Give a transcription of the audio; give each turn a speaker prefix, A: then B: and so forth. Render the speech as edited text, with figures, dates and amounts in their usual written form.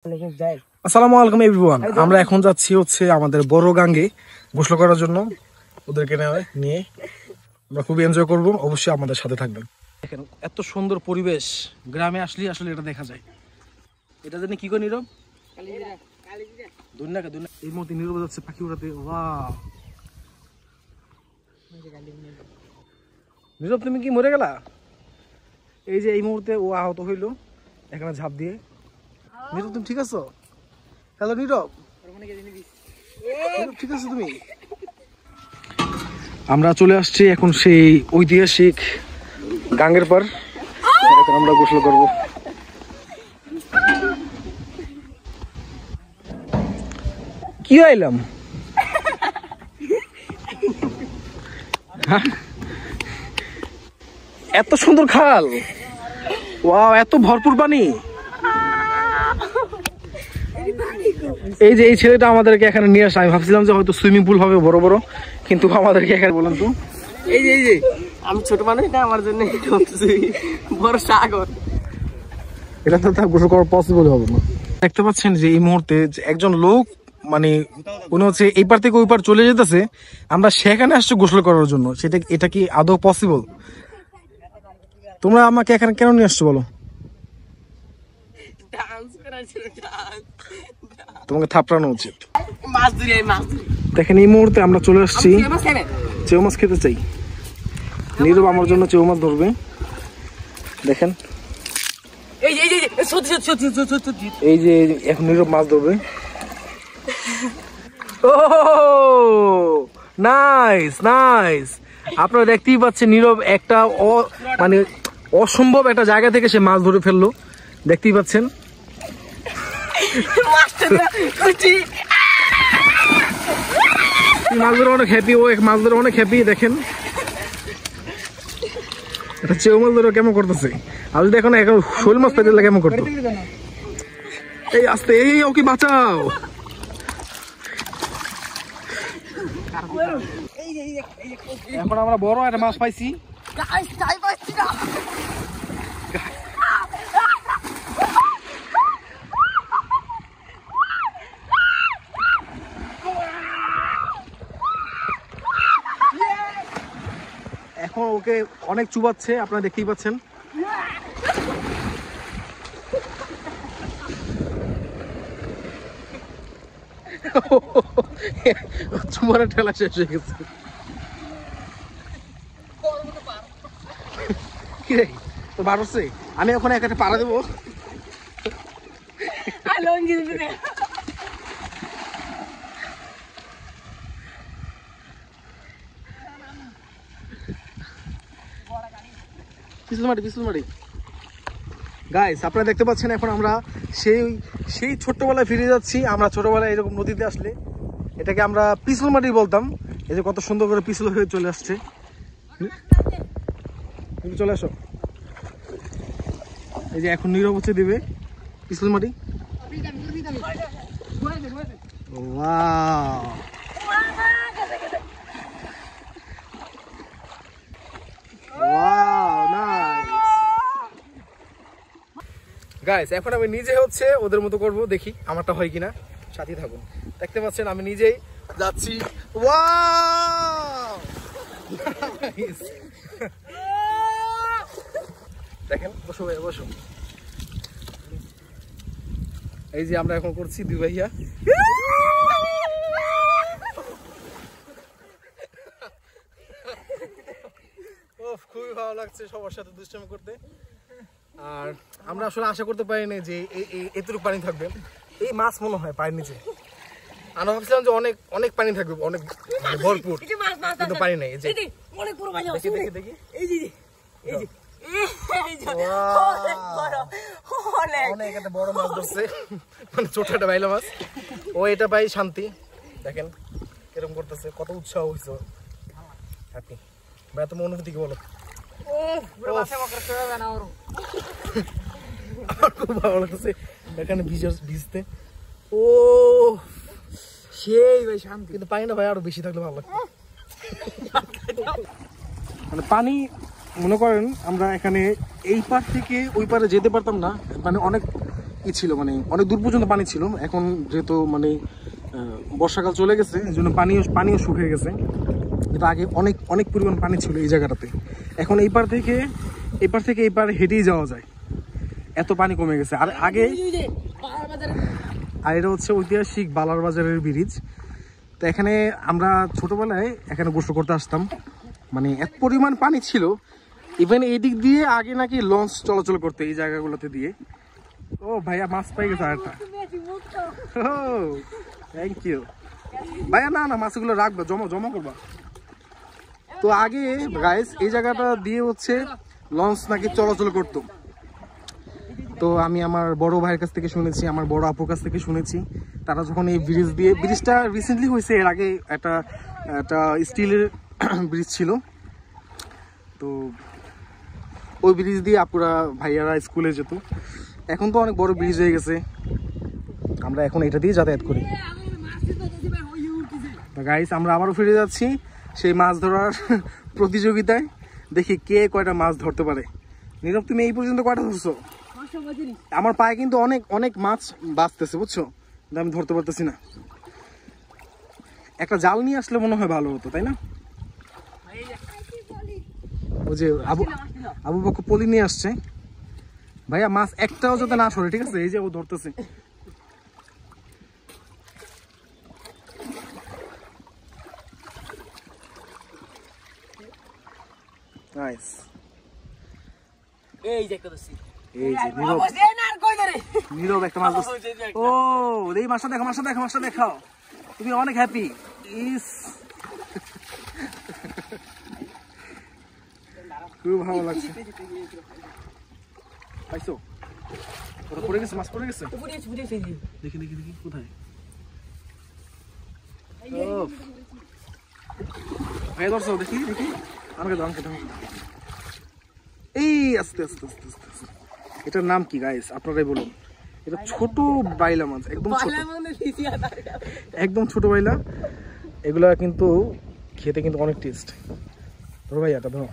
A: আসসালামু আলাইকুম এভরিওয়ান। আমরা এখন যাচ্ছি হচ্ছে আমাদের বড় গাঙ্গে গোসল করার জন্য। ওদেরকে নিয়ে আমরা খুবই এনজয় করব, অবশ্যই আমাদের সাথে থাকবেন। দেখেন এত সুন্দর পরিবেশ, গ্রামে আসলে আসলে এটা দেখা যায়। এটা জানি কি করে নীরব এই মুহূর্তে নীরব যাচ্ছে পাখি উড়াতে। ওয়াও নীরব, তুমি কি মরে গেলা? এই যে এই মুহূর্তে ও আহত হইলো এখানে ঝাঁপ দিয়ে। নীরব তুমি ঠিক আছো? হ্যালো নীরব, ঠিক আছো তুমি? আমরা চলে আসছি এখন সেই ঐতিহাসিক গাঙ্গের পার। এখন আমরা গোসল করব। কি আইলাম এত সুন্দর খাল, ওয়াও এত ভরপুর পানি। এই যে এই ছেলেটা আমাদেরকে এখানে নিয়ে আসে, আমি ভাবছিলাম যে হয়তো সুইমিং পুল হবে বড় বড়, কিন্তু আমাদেরকে এখানে বলেন তো
B: এই যে আমি ছোট মানুষ না, আমার জন্য বড় সাগর।
A: এটা তো গোসল করা পসিবল হবে না। দেখতে পাচ্ছেন যে এই মুহূর্তে একজন লোক মানে উনি হচ্ছে এই পার থেকে ওই পার চলে যেতেছে, আমরা সেখানে আসছি গোসল করার জন্য। এটা কি আদৌ পসিবল? তোমরা আমাকে এখানে কেন নিয়ে আসছো বলো? তোমাকে থাপড়ানো উচিত। দেখেন এই মুহূর্তে আমরা চলে আসছি, চেউ মাছ খেতে চাই। নীরব আমার জন্য চেউ মাছ ধরবে। দেখেন এই যে এখন নীরব মাছ ধরবে। ও নাইস নাইস। আপনারা দেখতেই পাচ্ছেন নীরব একটা মানে অসম্ভব একটা জায়গা থেকে সে মাছ ধরে ফেললো। দেখতেই পাচ্ছেন মাছ ধরে অনেক হ্যাপি, ও মাছ ধরে অনেক হ্যাপি। দেখেন এটা চেউ মাছ ধরে কেমন করতেছে। আর যদি এখন শোল মাছ পেতে কেমন করতো। এই আস্তে, এই ওকে বাঁচাও। এখন আমরা বড় একটা মাছ পাইছি। এখন ওকে অনেক চুবাচ্ছে, আপনারা দেখতেই পাচ্ছেন। চুমার ঠেলা শেষ হয়ে গেছে। কি রে তো বার হচ্ছে, আমি ওখানে একটা পাড়া দেবো। পিছলমাটি গাইস, আপনারা দেখতে পাচ্ছেন এখন আমরা সেই ছোট্টবেলায় ফিরে যাচ্ছি। আমরা ছোটবেলায় এরকম নদীতে আসলে এটাকে আমরা পিছলমাটি বলতাম। এই যে কত সুন্দর করে পিছল হয়ে চলে আসছে। চলে আসো। এই যে এখন নীরব হচ্ছে দিবে পিছলমাটি। ওয়াও গাইস, এখন আমি নিজে হচ্ছে ওদের মতো করব, দেখি আমারটা হয় কিনা। সাথে থাকুন। দেখতে পাচ্ছেন আমি নিজেই যাচ্ছি। ওয়াও দেখেন, বসো ভাই বসো। এই যে আমরা এখন করছি দুই ভাইয়া। খুবই ভালো লাগছে সবার সাথে দুষ্টামি করতে। আর আমরা আসলে আশা করতে পারিনি যে এতটুকু পানি থাকবে। এই মাছ মনে হয় পানির নিচে। আমরা ভাবছিলাম যে অনেক অনেক পানি থাকবে, অনেক ভরপুর, কিন্তু পানি নেই। দেখি অনেক একটা বড় মাছ ধরছে, মানে ছোট একটা বাইলা মাছ। ও এটা পাই শান্তি। দেখেন এরকম করতেছে, কত উৎসাহ হয়েছে। হ্যাপি ভাই, তোমার অনুভূতি কি বলো? আমার খুব ভালো লাগতেছে এখানে ভিজতে। ও সেই ভাই শান্তি, কিন্তু পানি না ভাই আরো বেশি থাকলে ভালো লাগতো। মানে পানি মনে করেন আমরা এখানে এই পার থেকে ওই পারে যেতে পারতাম না, মানে অনেক ই ছিল, মানে অনেক দূর পর্যন্ত পানি ছিল। এখন যেহেতু মানে বর্ষাকাল চলে গেছে, এই জন্য পানিও শুকিয়ে গেছে। কিন্তু আগে অনেক অনেক পরিমাণ পানি ছিল এই জায়গাটাতে। এখন এই পার থেকে এই পার হেঁটেই যাওয়া যায়, এত পানি কমে গেছে। আর আগে, আর এটা হচ্ছে ঐতিহাসিক বালার বাজারের ব্রিজ। তো এখানে আমরা ছোটবেলায় এখানে গোসল করতে আসতাম, মানে এত পরিমাণ পানি ছিল। ইভেন এই দিক দিয়ে আগে নাকি লঞ্চ চলাচল করতে এই জায়গাগুলোতে দিয়ে। ও ভাইয়া মাছ পাই গেছে আরেকটা। ও থ্যাংক ইউ ভাইয়া। না না, মাছগুলো রাখবা, জমা করবা। তো আগে গাইস এই জায়গাটা দিয়ে হচ্ছে লঞ্চ নাকি চলাচল করতো। তো আমি আমার বড় ভাইয়ের কাছ থেকে শুনেছি, আমার বড় আপুর কাছ থেকে শুনেছি, তারা যখন এই ব্রিজটা রিসেন্টলি হয়েছে, এর আগে একটা স্টিলের ব্রিজ ছিল। তো ওই ব্রিজ দিয়ে আপুরা ভাইয়ারা স্কুলে যেত। এখন তো অনেক বড় ব্রিজ হয়ে গেছে, আমরা এখন এটা দিয়ে যাতায়াত করি। গাইস আমরা আবারও ফিরে যাচ্ছি সেই মাছ ধরার প্রতিযোগিতায়। দেখি কে কয়টা মাছ ধরতে পারে। নীরব, তুমি এই পর্যন্ত কয়টা ধরছো? আমার পায়ে কিন্তু অনেক অনেক মাছ বাঁচতেছে, বুঝছো, কিন্তু আমি ধরতে পারতেছি না। একটা জাল নিয়ে আসলে মনে হয় ভালো হতো, তাই না? ওই যে আবু বকর পলি নিয়ে আসছে। ভাইয়া মাছ একটাও যাতে না সরে, ঠিক আছে? এই যে ও ধরতেছে। নাইস।
B: এই যে একটা দছি,
A: এই যে নীরব একটা মাছ ধরছে। ও এই মাছটা দেখো, মাছটা দেখাও। তুমি অনেক হ্যাপি। ইস খুব ভালো লাগছে। পাইছো? ওটা পড়ে গেছে, মাছ পড়ে গেছে। দেখি কোথায়? ভাইয়া ধরছো? দেখি আমাকে দাও। এই আস্তে আস্তে। এটার নাম কি গাইস, আপনারাই বলুন। এটা ছোট বাইলা মাছ, একদম ছোট বাইলা। এগুলা কিন্তু খেতে কিন্তু অনেক টেস্ট। ধরো ভাইয়া, এটা ধরো।